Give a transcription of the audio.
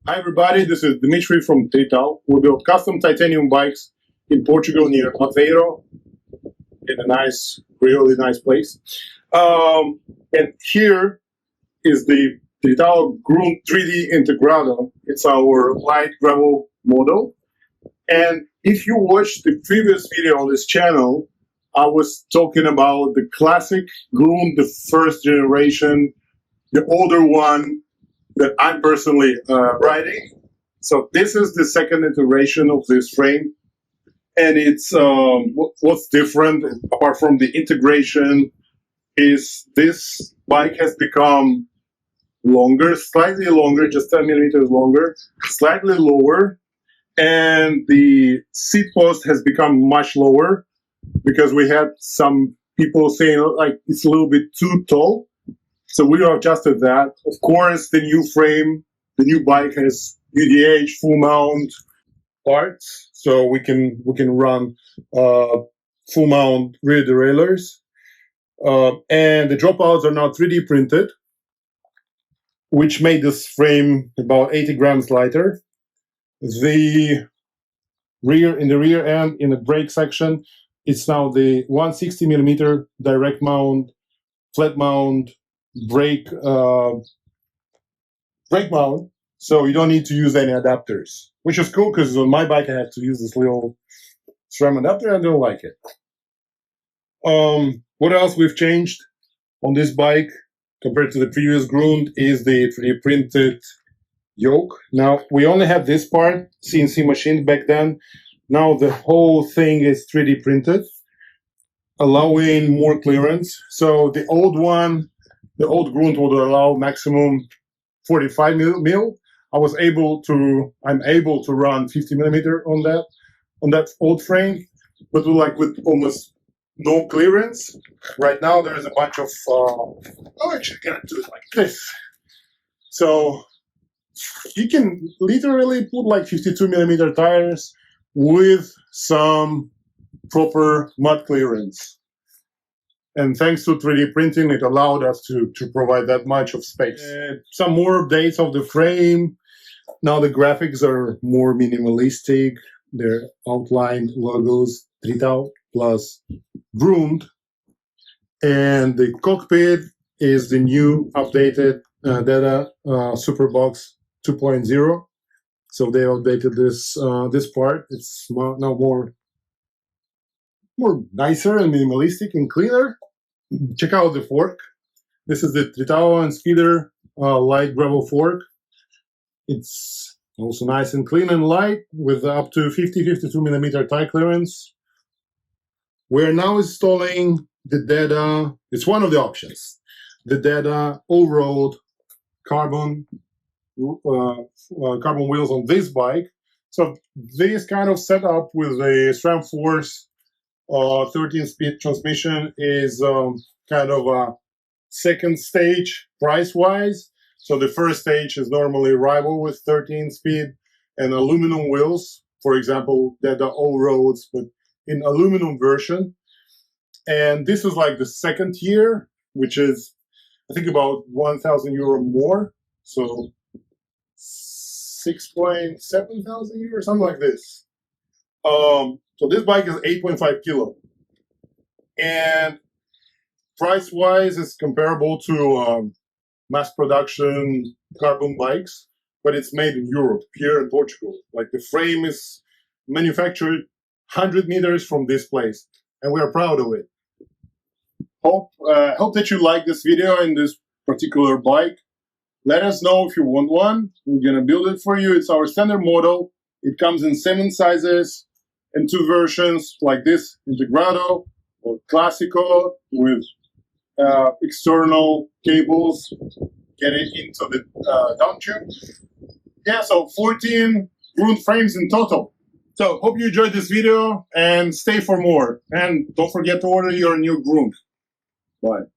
Hi everybody, this is Dimitri from Tritão. We build custom titanium bikes in Portugal near Aveiro, in a nice, really nice place. And here is the Tritão Groont 3D Integrado. It's our light gravel model. And if you watched the previous video on this channel, I was talking about the classic Groont, the first generation, the older one that I'm personally riding. So this is the second iteration of this frame. And it's what's different apart from the integration is this bike has become longer, slightly longer, just 10 millimeters longer, slightly lower. And the seat post has become much lower because we had some people saying like it's a little bit too tall. So we adjusted that. Of course, the new frame, the new bike has UDH full mount parts, so we can run full mount rear derailleurs, and the dropouts are now 3D printed, which made this frame about 80 grams lighter. The rear in the rear end in the brake section, it's now the 160 millimeter direct mount, flat mount brake mount, so you don't need to use any adapters, which is cool because on my bike I had to use this little SRAM adapter and I don't like it. What else we've changed on this bike compared to the previous Groont is the 3D printed yoke. Now we only had this part CNC machined back then. Now the whole thing is 3D printed, allowing more clearance. So the old one, the old Groont would allow maximum 45 mil. I'm able to run 50 millimeter on that old frame, but with almost no clearance. Right now there's a bunch of actually I can do it like this. So you can literally put like 52 millimeter tires with some proper mud clearance. And thanks to 3D printing, it allowed us to provide that much of space. Some more updates of the frame. Now the graphics are more minimalistic. They're outlined logos, Tritão plus Groont. And the cockpit is the new updated Deda Superbox 2.0. So they updated this part. It's now more nicer and minimalistic and cleaner. Check out the fork. This is the Tritão and Speeder light gravel fork. It's also nice and clean and light with up to 52 millimeter tire clearance. We're now installing the Deda. It's one of the options. The Deda Allroad carbon wheels on this bike. So this kind of setup with the Sram Force 13-speed transmission is kind of a second stage price-wise. So the first stage is normally rival with 13-speed and aluminum wheels. For example, they're the Allroads, but in aluminum version. And this is like the second tier, which is I think about 1,000 euro more. So 6.7 thousand euro, something like this. So this bike is 8.5 kilo, and price-wise, it's comparable to mass production carbon bikes, but it's made in Europe, here in Portugal. Like the frame is manufactured 100 meters from this place, and we are proud of it. Hope that you like this video and this particular bike. Let us know if you want one. We're gonna build it for you. It's our standard model. It comes in 7 sizes. And 2 versions like this, Integrado or Classico with external cables getting into the down tube. Yeah, so 14 Groont frames in total. So hope you enjoyed this video and stay for more. And don't forget to order your new Groont. Bye.